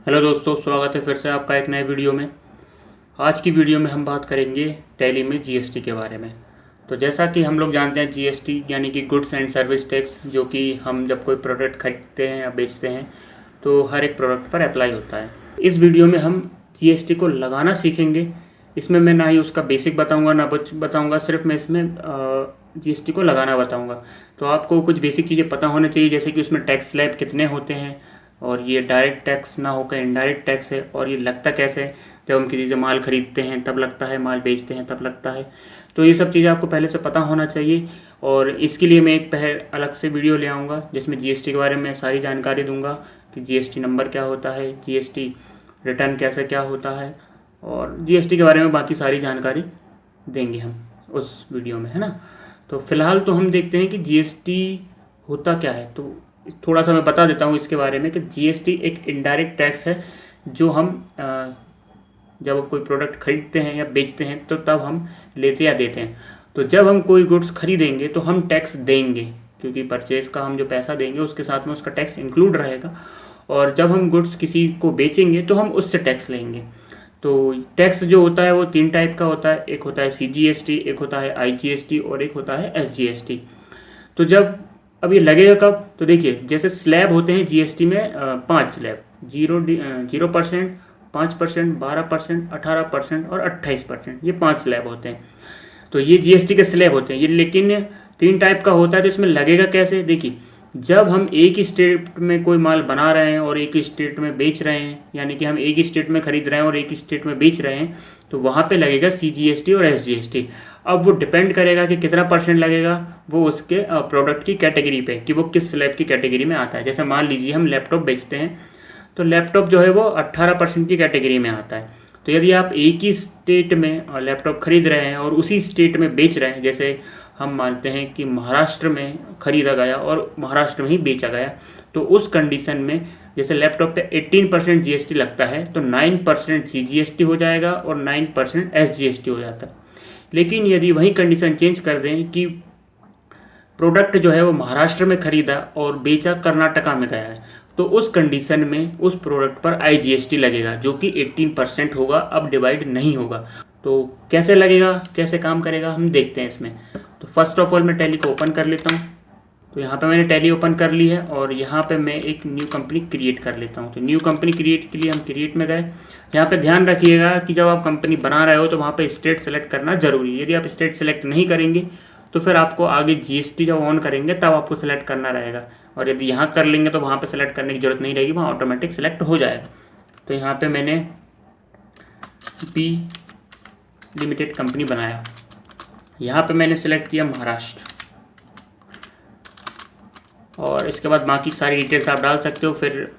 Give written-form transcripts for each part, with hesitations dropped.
Hello दोस्तों, स्वागत है फिर से आपका एक नए वीडियो में। आज की वीडियो में हम बात करेंगे टैली में जीएसटी के बारे में। तो जैसा कि हम लोग जानते हैं, जीएसटी यानी कि गुड्स एंड सर्विस टैक्स, जो कि हम जब कोई प्रोडक्ट खरीदते हैं या बेचते हैं तो हर एक प्रोडक्ट पर अप्लाई होता है। इस वीडियो में हम जीएसटी को लगाना सीखेंगे। इसमें मैं ना ही उसका बेसिक बताऊँगा ना कुछ बताऊँगा, सिर्फ मैं इसमें जीएसटी को लगाना बताऊँगा। तो आपको कुछ बेसिक चीज़ें पता होनी चाहिए, जैसे कि उसमें टैक्स स्लैब कितने होते हैं, और ये डायरेक्ट टैक्स ना होकर इनडायरेक्ट टैक्स है, और ये लगता कैसे है। जब हम किसी से माल खरीदते हैं तब लगता है, माल बेचते हैं तब लगता है। तो ये सब चीज़ें आपको पहले से पता होना चाहिए, और इसके लिए मैं एक अलग से वीडियो ले आऊँगा जिसमें जीएसटी के बारे में सारी जानकारी दूंगा कि जीएसटी नंबर क्या होता है, जीएसटी रिटर्न कैसे क्या होता है, और जीएसटी के बारे में बाकी सारी जानकारी देंगे हम उस वीडियो में, है ना। तो फिलहाल तो हम देखते हैं कि जीएसटी होता क्या है। तो थोड़ा सा मैं बता देता हूँ इसके बारे में कि जीएसटी एक इनडायरेक्ट टैक्स है जो हम जब कोई प्रोडक्ट खरीदते हैं या बेचते हैं तो तब हम लेते या देते हैं। तो जब हम कोई गुड्स खरीदेंगे तो हम टैक्स देंगे, क्योंकि परचेज का हम जो पैसा देंगे उसके साथ में उसका टैक्स इंक्लूड रहेगा। और जब हम गुड्स किसी को बेचेंगे तो हम उससे टैक्स लेंगे। तो टैक्स जो होता है वो 3 टाइप का होता है। एक होता है सीजीएसटी, एक होता है आईजीएसटी और एक होता है एसजीएसटी। तो जब अब ये लगेगा कब, तो देखिए जैसे स्लैब होते हैं जीएसटी में 5 स्लैब, 0%, 5%, 12%, 18% और 28%, ये 5 स्लैब होते हैं। तो ये जीएसटी के स्लैब होते हैं ये, लेकिन 3 टाइप का होता है। तो इसमें लगेगा कैसे, देखिए जब हम एक ही स्टेट में कोई माल बना रहे हैं और एक ही स्टेट में बेच रहे हैं, यानी कि हम एक ही स्टेट में खरीद रहे हैं और एक ही स्टेट में बेच रहे हैं, तो वहाँ पे लगेगा सीजीएसटी और एसजीएसटी। अब वो डिपेंड करेगा कि कितना परसेंट लगेगा, वो उसके प्रोडक्ट की कैटेगरी पे, कि वो किस स्लैब की कैटेगरी में आता है। जैसे मान लीजिए हम लैपटॉप बेचते हैं, तो लैपटॉप जो है वो 18% की कैटेगरी में आता है। तो यदि आप एक ही स्टेट में लैपटॉप खरीद रहे हैं और उसी स्टेट में बेच रहे हैं, जैसे हम मानते हैं कि महाराष्ट्र में खरीदा गया और महाराष्ट्र में ही बेचा गया, तो उस कंडीशन में जैसे लैपटॉप पे 18% जीएसटी लगता है, तो 9% सीजीएसटी हो जाएगा और 9% एसजीएसटी हो जाता है। लेकिन यदि वही कंडीशन चेंज कर दें कि प्रोडक्ट जो है वो महाराष्ट्र में खरीदा और बेचा कर्नाटका में गया है, तो उस कंडीशन में उस प्रोडक्ट पर आईजीएसटी लगेगा, जो कि 18% होगा, अब डिवाइड नहीं होगा। तो कैसे लगेगा, कैसे काम करेगा, हम देखते हैं इसमें। तो फर्स्ट ऑफ ऑल मैं टैली को ओपन कर लेता हूँ। तो यहाँ पे मैंने टैली ओपन कर ली है, और यहाँ पे मैं एक न्यू कंपनी क्रिएट कर लेता हूँ। तो न्यू कंपनी क्रिएट के लिए हम क्रिएट में गए। यहाँ पे ध्यान रखिएगा कि जब आप कंपनी बना रहे हो तो वहाँ पे स्टेट सेलेक्ट करना जरूरी है। यदि आप स्टेट सेलेक्ट नहीं करेंगे तो फिर आपको आगे जीएसटी जब ऑन करेंगे तब आपको सेलेक्ट करना रहेगा, और यदि यहाँ कर लेंगे तो वहाँ पे सेलेक्ट करने की जरूरत नहीं रहेगी, वहाँ ऑटोमेटिक सेलेक्ट हो जाएगा। तो यहाँ पे मैंने पी लिमिटेड कंपनी बनाया। यहाँ पे मैंने सेलेक्ट किया महाराष्ट्र, और इसके बाद बाकी सारी डिटेल्स आप डाल सकते हो। फिर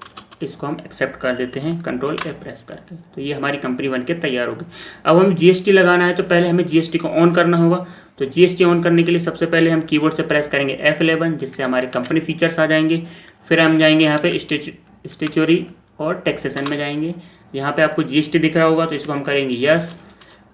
इसको हम एक्सेप्ट कर देते हैं कंट्रोल ए प्रेस करके। तो ये हमारी कंपनी बनके तैयार हो गई। अब हमें जीएसटी लगाना है, तो पहले हमें जीएसटी को ऑन करना होगा। तो जीएसटी ऑन करने के लिए सबसे पहले हम कीबोर्ड से प्रेस करेंगे F11, जिससे हमारे कंपनी फीचर्स आ जाएंगे। फिर हम जाएंगे यहाँ पे स्टेचुरी और टैक्सेशन में जाएंगे। यहाँ पे आपको जीएसटी दिख रहा होगा, तो इसको हम करेंगे यस।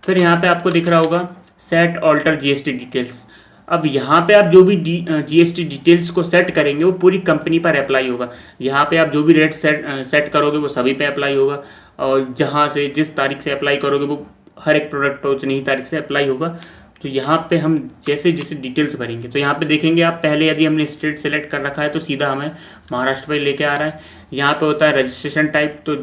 फिर यहाँ पे आपको दिख रहा होगा सेट ऑल्टर जीएसटी डिटेल्स। अब यहाँ पे आप जो भी जीएसटी डिटेल्स को सेट करेंगे वो पूरी कंपनी पर अप्लाई होगा। यहाँ पे आप जो भी रेट सेट करोगे वो सभी पे अप्लाई होगा, और जहाँ से जिस तारीख से अप्लाई करोगे वो हर एक प्रोडक्ट पर उतनी ही तारीख से अप्लाई होगा। तो यहाँ पे हम जैसे जैसे डिटेल्स भरेंगे, तो यहाँ पे देखेंगे आप, पहले यदि हमने स्टेट सेलेक्ट कर रखा है तो सीधा हमें महाराष्ट्र पे लेके आ रहा है। यहाँ पे होता है रजिस्ट्रेशन टाइप। तो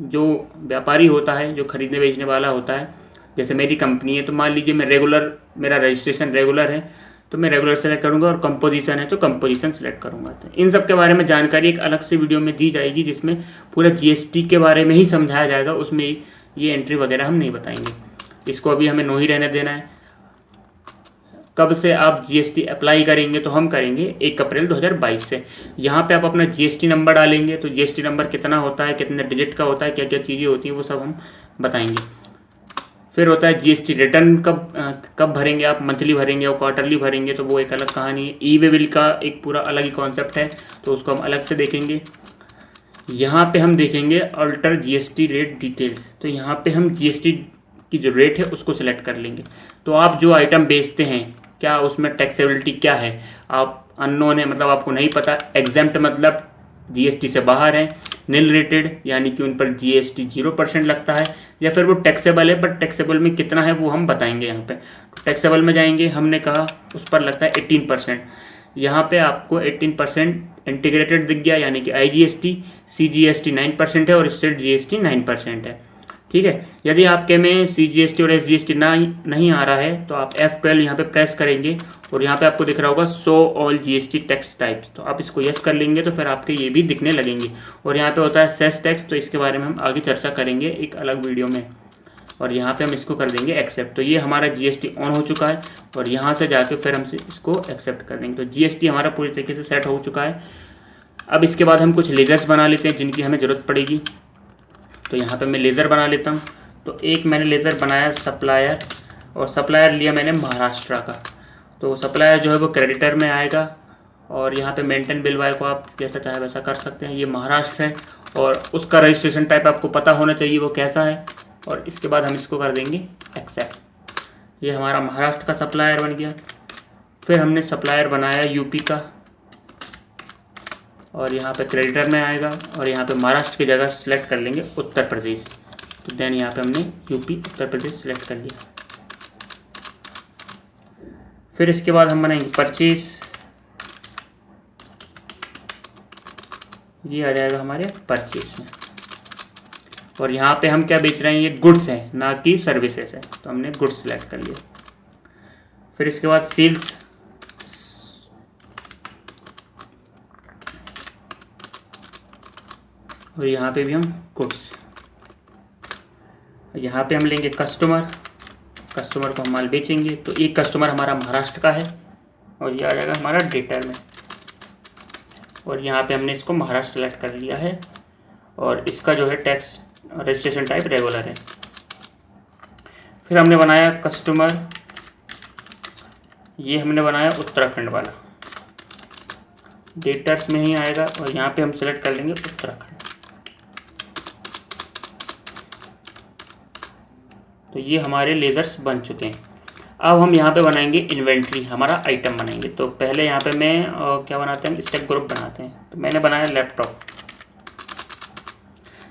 जो व्यापारी होता है, जो खरीदने बेचने वाला होता है, जैसे मेरी कंपनी है तो मान लीजिए मैं रेगुलर, मेरा रजिस्ट्रेशन रेगुलर है तो मैं रेगुलर सेलेक्ट करूंगा, और कंपोजिशन है तो कंपोजिशन सेलेक्ट करूंगा। तो इन सब के बारे में जानकारी एक अलग से वीडियो में दी जाएगी, जिसमें पूरा जीएसटी के बारे में ही समझाया जाएगा। उसमें ये एंट्री वगैरह हम नहीं बताएंगे। इसको अभी हमें नो ही रहने देना है। कब से आप जीएसटी अप्लाई करेंगे, तो हम करेंगे 1 अप्रैल 2022 से। यहाँ पे आप अपना जीएसटी नंबर डालेंगे। तो जीएसटी नंबर कितना होता है, कितने डिजिट का होता है, क्या क्या चीज़ें होती हैं, वो सब हम बताएंगे। फिर होता है जीएसटी रिटर्न कब भरेंगे आप, मंथली भरेंगे और क्वार्टरली भरेंगे, तो वो एक अलग कहानी है। ई वे बिल का एक पूरा अलग ही कॉन्सेप्ट है, तो उसको हम अलग से देखेंगे। यहाँ पे हम देखेंगे अल्टर जीएसटी रेट डिटेल्स। तो यहाँ पे हम जीएसटी की जो रेट है उसको सिलेक्ट कर लेंगे। तो आप जो आइटम बेचते हैं, क्या उसमें टैक्सेबिलिटी क्या है, आप अननोन है, मतलब आपको नहीं पता। एग्जेम्प्ट मतलब जीएसटी से बाहर हैं, नील रेटेड यानी कि उन पर जीएसटी 0% लगता है, या फिर वो टैक्सेबल है, बट टैक्सेबल में कितना है वो हम बताएंगे यहाँ पे। टैक्सेबल में जाएंगे, हमने कहा उस पर लगता है 18%। यहाँ पे आपको 18% इंटीग्रेटेड दिख गया, यानी कि IGST, CGST 9% है और स्टेट GST 9% है। ठीक है, यदि आपके में CGST और SGST नहीं आ रहा है तो आप F12 यहाँ पे प्रेस करेंगे और यहाँ पे आपको दिख रहा होगा show all GST tax types, तो आप इसको यस कर लेंगे तो फिर आपके ये भी दिखने लगेंगे। और यहाँ पे होता है सेस टैक्स, तो इसके बारे में हम आगे चर्चा करेंगे एक अलग वीडियो में। और यहाँ पे हम इसको कर देंगे एक्सेप्ट। तो ये हमारा GST ऑन हो चुका है और यहाँ से जाके फिर हम इसको एक्सेप्ट कर देंगे। तो GST हमारा पूरी तरीके से सेट हो चुका है। अब इसके बाद हम कुछ लेजर्स बना लेते हैं जिनकी हमें ज़रूरत पड़ेगी। तो यहाँ पे मैं लेज़र बना लेता हूँ। तो एक मैंने लेज़र बनाया सप्लायर, और सप्लायर लिया मैंने महाराष्ट्र का। तो सप्लायर जो है वो क्रेडिटर में आएगा, और यहाँ पे मेंटेन बिल वाई को आप जैसा चाहे वैसा कर सकते हैं। ये महाराष्ट्र है और उसका रजिस्ट्रेशन टाइप आपको पता होना चाहिए वो कैसा है। और इसके बाद हम इसको कर देंगे एक्सेप्ट। ये हमारा महाराष्ट्र का सप्लायर बन गया। फिर हमने सप्लायर बनाया यूपी का, और यहाँ पे क्रेडिटर में आएगा, और यहाँ पे महाराष्ट्र की जगह सेलेक्ट कर लेंगे उत्तर प्रदेश। तो देन यहाँ पे हमने यूपी उत्तर प्रदेश सेलेक्ट कर लिया। फिर इसके बाद हम बनाएंगे परचेज, ये आ जाएगा हमारे परचेज में। और यहाँ पे हम क्या बेच रहे हैं, ये गुड्स है ना कि सर्विसेज है, तो हमने गुड्स सेलेक्ट कर लिया। फिर इसके बाद सेल्स, और यहाँ पे भी हम गुड्स। यहाँ पे हम लेंगे कस्टमर, कस्टमर को हम माल बेचेंगे। तो एक कस्टमर हमारा महाराष्ट्र का है और ये आ जाएगा हमारा डेटर में, और यहाँ पे हमने इसको महाराष्ट्र सेलेक्ट कर लिया है। और इसका जो है टैक्स रजिस्ट्रेशन टाइप रेगुलर है। फिर हमने बनाया कस्टमर, ये हमने बनाया उत्तराखंड वाला, डेटर्स में ही आएगा, और यहाँ पे हम सेलेक्ट कर लेंगे उत्तराखंड। तो ये हमारे लेजर्स बन चुके हैं। अब हम यहाँ पे बनाएंगे इन्वेंट्री, हमारा आइटम बनाएंगे। तो पहले यहाँ पे मैं क्या बनाते हैं, स्टेक ग्रुप बनाते हैं। तो मैंने बनाया लैपटॉप।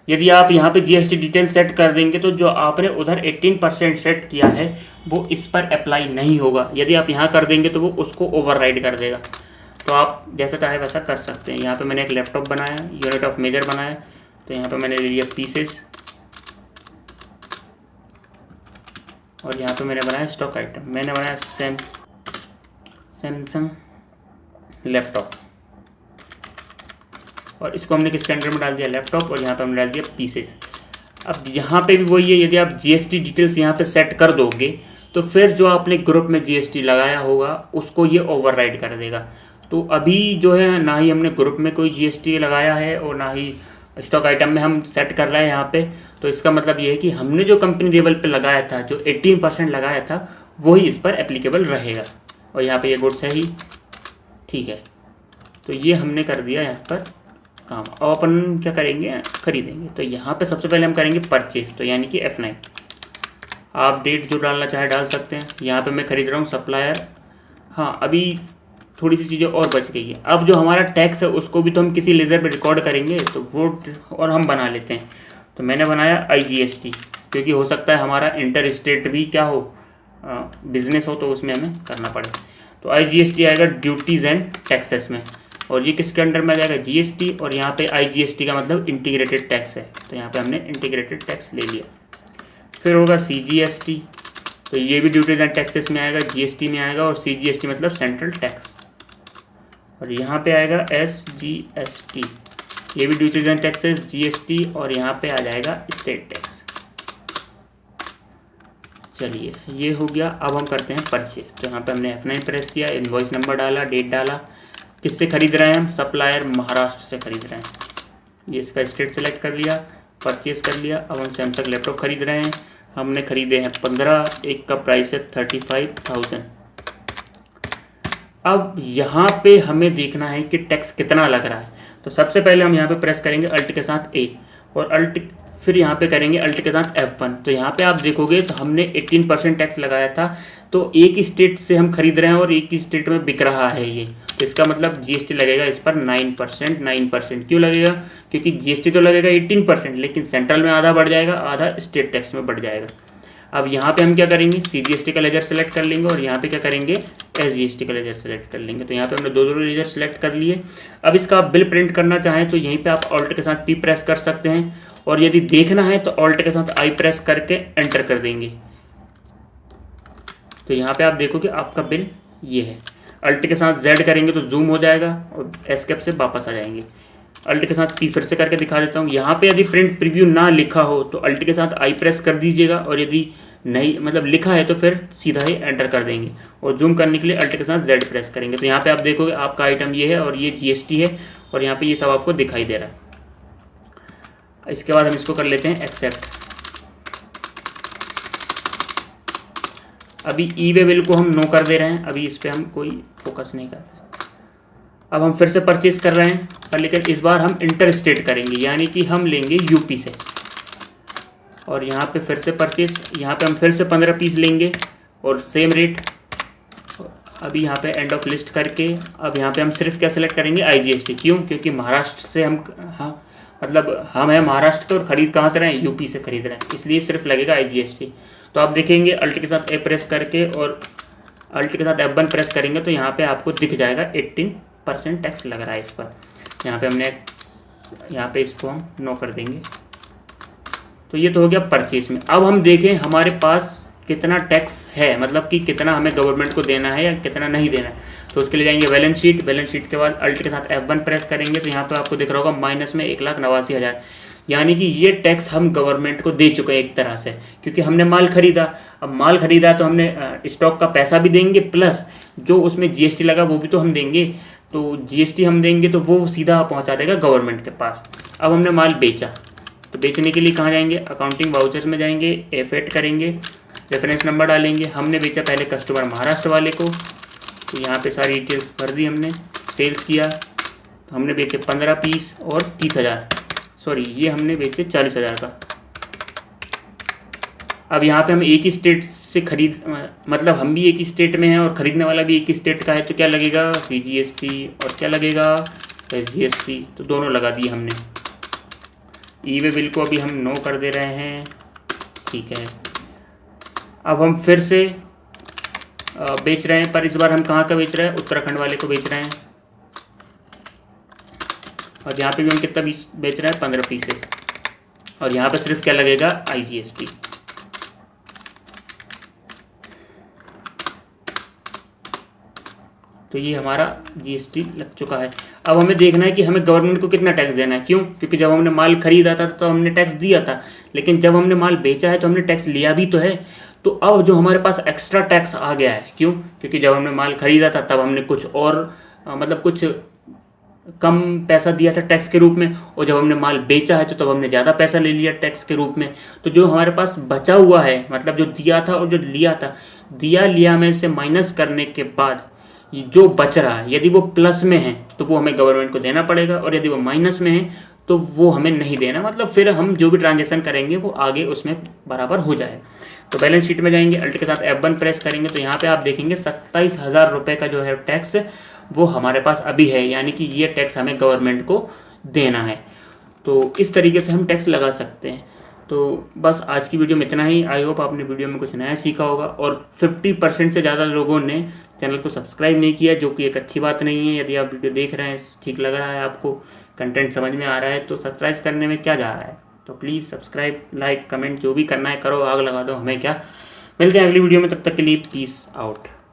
यदि आप यहाँ पे GST डिटेल सेट कर देंगे तो जो आपने उधर 18% सेट किया है वो इस पर अप्लाई नहीं होगा। यदि आप यहाँ कर देंगे तो वो उसको ओवरराइड कर देगा। तो आप जैसा चाहे वैसा कर सकते हैं। यहाँ पे मैंने एक लैपटॉप बनाया, यूनिट ऑफ मेजर बनाया। तो यहाँ पे मैंने ले लिया पीसेस, और यहाँ पे मैंने बनाया स्टॉक आइटम। मैंने बनाया सैमसंग लैपटॉप, और इसको हमने किस कैंडर में डाल दिया, लैपटॉप, और यहाँ पे हमने डाल दिया पीसेस। अब यहाँ पे भी वही है, यदि आप GST डिटेल्स यहाँ पे सेट कर दोगे तो फिर जो आपने ग्रुप में GST लगाया होगा उसको ये ओवरराइड कर देगा। तो अभी जो है ना ही हमने ग्रुप में कोई GST लगाया है और ना ही स्टॉक आइटम में हम सेट कर रहे हैं यहाँ पे। तो इसका मतलब ये है कि हमने जो कंपनी लेवल पे लगाया था, जो 18% लगाया था, वही इस पर एप्लीकेबल रहेगा। और यहाँ पे ये गुड्स है ही, ठीक है। तो ये हमने कर दिया यहाँ पर काम। अब अपन क्या करेंगे, खरीदेंगे। तो यहाँ पे सबसे पहले हम करेंगे परचेज, तो यानी कि F9। आप डेट जो डालना चाहे डाल सकते हैं। यहाँ पे मैं खरीद रहा हूँ सप्लायर। हाँ, अभी थोड़ी सी चीज़ें और बच गई है। अब जो हमारा टैक्स है उसको भी तो हम किसी लेज़र पे रिकॉर्ड करेंगे, तो वो और हम बना लेते हैं। तो मैंने बनाया IGST, क्योंकि हो सकता है हमारा इंटर स्टेट भी क्या हो, बिजनेस हो, तो उसमें हमें करना पड़े। तो IGST आएगा ड्यूटीज़ एंड टैक्सेस में, और ये किसके अंडर में आ जाएगा, GST। और यहाँ पे IGST का मतलब इंटीग्रेटेड टैक्स है, तो यहाँ पे हमने इंटीग्रेटेड टैक्स ले लिया। फिर होगा CGST, तो ये भी ड्यूटीज़ एंड टैक्सेस में आएगा, GST में आएगा, और CGST मतलब सेंट्रल टैक्स। और यहाँ पे आएगा SGST, ये भी ड्यूटीज़ एंड टैक्सेस, GST, और यहाँ पे आ जाएगा स्टेट टैक्स। चलिए, ये हो गया। अब हम करते हैं परचेज। तो यहाँ पे हमने F9 प्रेस किया, इनवॉइस नंबर डाला, डेट डाला। किससे खरीद रहे हैं हम, सप्लायर महाराष्ट्र से खरीद रहे हैं। ये इसका स्टेट सेलेक्ट कर लिया, परचेज कर लिया। अब हम सैमसंग लैपटॉप खरीद रहे हैं। हमने खरीदे हैं 15, एक का प्राइस है 35,000। अब यहाँ पे हमें देखना है कि टैक्स कितना लग रहा है। तो सबसे पहले हम यहाँ पे प्रेस करेंगे अल्ट के साथ A, और अल्ट फिर यहाँ पे करेंगे अल्ट के साथ F1। तो यहाँ पे आप देखोगे तो हमने 18% टैक्स लगाया था, तो एक ही स्टेट से हम खरीद रहे हैं और एक ही स्टेट में बिक रहा है ये, तो इसका मतलब जीएसटी लगेगा इस पर 9%। 9% क्यों लगेगा? क्योंकि जीएसटी तो लगेगा 18%, लेकिन सेंट्रल में आधा बढ़ जाएगा, आधा स्टेट टैक्स में बढ़ जाएगा। अब यहाँ पे हम क्या करेंगे, CGST का लेजर सेलेक्ट कर लेंगे और यहाँ पे क्या करेंगे, SGST का लेजर सेलेक्ट कर लेंगे। तो यहाँ पे हमने दो लेजर सेलेक्ट कर लिए। अब इसका आप बिल प्रिंट करना चाहें तो यहीं पे आप ऑल्ट के साथ P प्रेस कर सकते हैं, और यदि देखना है तो ऑल्ट के साथ I प्रेस करके एंटर कर देंगे। तो यहाँ पे आप देखोगे आपका बिल ये है। अल्ट के साथ Z करेंगे तो जूम हो जाएगा और एस्केप से वापस आ जाएंगे। अल्ट के साथ P फिर से करके दिखा देता हूँ। यहाँ पे यदि प्रिंट प्रीव्यू ना लिखा हो तो अल्ट के साथ I प्रेस कर दीजिएगा, और यदि नहीं मतलब लिखा है तो फिर सीधा ही एंटर कर देंगे, और जूम करने के लिए अल्ट के साथ Z प्रेस करेंगे। तो यहाँ पे आप देखोगे आपका आइटम ये है और ये GST है, और यहाँ पे ये सब आपको दिखाई दे रहा है। इसके बाद हम इसको कर लेते हैं एक्सेप्ट। अभी ई वे बिल को हम नो कर दे रहे हैं, अभी इस पर हम कोई फोकस नहीं कर रहे। अब हम फिर से परचेज कर रहे हैं, पर लेकिन इस बार हम इंटर स्टेट करेंगे, यानी कि हम लेंगे यूपी से, और यहाँ पे फिर से परचेज, यहाँ पे हम फिर से 15 पीस लेंगे और सेम रेट। अभी यहाँ पे एंड ऑफ लिस्ट करके अब यहाँ पे हम सिर्फ क्या सेलेक्ट करेंगे, IGST। क्यों? क्योंकि महाराष्ट्र से हम, हाँ मतलब हम हैं महाराष्ट्र के और ख़रीद कहाँ से रहे हैं, यूपी से खरीद रहे हैं, इसलिए सिर्फ लगेगा IGST। तो आप देखेंगे अल्ट के साथ A प्रेस करके और अल्ट के साथ F1 प्रेस करेंगे तो यहाँ पे आपको दिख जाएगा 18% टैक्स लग रहा है इस पर। यहाँ पे हमने यहाँ पे इसको हम नो कर देंगे। तो ये तो हो गया परचेस में। अब हम देखें हमारे पास कितना टैक्स है, मतलब कि कितना हमें गवर्नमेंट को देना है या कितना नहीं देना है। तो उसके लिए जाएंगे बैलेंस शीट। बैलेंस शीट के बाद अल्ट के साथ F1 प्रेस करेंगे तो यहाँ पे आपको दिख रहा होगा माइनस में 1,89,000, यानी कि ये टैक्स हम गवर्नमेंट को दे चुके हैं एक तरह से, क्योंकि हमने माल खरीदा। अब माल खरीदा तो हमने स्टॉक का पैसा भी देंगे, प्लस जो उसमें GST लगा वो भी तो हम देंगे। तो GST हम देंगे तो वो सीधा पहुँचा देगा गवर्नमेंट के पास। अब हमने माल बेचा, तो बेचने के लिए कहाँ जाएंगे, अकाउंटिंग वाउचर्स में जाएंगे, F8 करेंगे, रेफरेंस नंबर डालेंगे। हमने बेचा पहले कस्टमर महाराष्ट्र वाले को, तो यहाँ पे सारी डिटेल्स भर दी हमने। सेल्स किया तो हमने बेचे 15 पीस और 30,000, सॉरी ये हमने बेचे 40,000 का। अब यहाँ पे हम एक ही स्टेट से खरीद, मतलब हम भी एक ही स्टेट में हैं और ख़रीदने वाला भी एक ही स्टेट का है, तो क्या लगेगा, CGST, और क्या लगेगा, SGST। तो दोनों लगा दिए हमने। ई वे बिल को अभी हम नो कर दे रहे हैं, ठीक है। अब हम फिर से बेच रहे हैं, पर इस बार हम कहाँ का बेच रहे हैं, उत्तराखंड वाले को बेच रहे हैं, और यहाँ पे भी हम कितना पीस बेच रहे हैं, 15 पीसेस, और यहाँ पे सिर्फ क्या लगेगा, IGST। तो ये हमारा GST लग चुका है। अब हमें देखना है कि हमें गवर्नमेंट को कितना टैक्स देना है। क्यों? क्योंकि जब हमने माल खरीदा था तो हमने टैक्स दिया था, लेकिन जब हमने माल बेचा है तो हमने टैक्स लिया भी तो है। तो अब जो हमारे पास एक्स्ट्रा टैक्स आ गया है, क्यों? क्योंकि जब हमने माल खरीदा था तब हमने कुछ और मतलब कुछ कम पैसा दिया था टैक्स के रूप में, और जब हमने माल बेचा है तो तब हमने ज़्यादा पैसा ले लिया टैक्स के रूप में। तो जो हमारे पास बचा हुआ है, मतलब जो दिया था और जो लिया था, दिया लिया में से माइनस करने के बाद जो बच रहा है, यदि वो प्लस में है तो वो हमें गवर्नमेंट को देना पड़ेगा, और यदि वो माइनस में है तो वो हमें नहीं देना। मतलब फिर हम जो भी ट्रांजैक्शन करेंगे वो आगे उसमें बराबर हो जाए। तो बैलेंस शीट में जाएंगे, अल्ट के साथ F1 प्रेस करेंगे तो यहाँ पे आप देखेंगे 27,000 रुपये का जो है टैक्स वो हमारे पास अभी है, यानी कि ये टैक्स हमें गवर्नमेंट को देना है। तो इस तरीके से हम टैक्स लगा सकते हैं। तो बस आज की वीडियो में इतना ही। आई होप आपने वीडियो में कुछ नया सीखा होगा, और 50% से ज़्यादा लोगों ने चैनल को सब्सक्राइब नहीं किया, जो कि एक अच्छी बात नहीं है। यदि आप वीडियो देख रहे हैं, ठीक लग रहा है, आपको कंटेंट समझ में आ रहा है, तो सब्सक्राइब करने में क्या जा रहा है। तो प्लीज़ सब्सक्राइब, लाइक, कमेंट जो भी करना है करो, आग लगा दो, हमें क्या। मिलते हैं अगली वीडियो में, तब तक के लिए पीस आउट।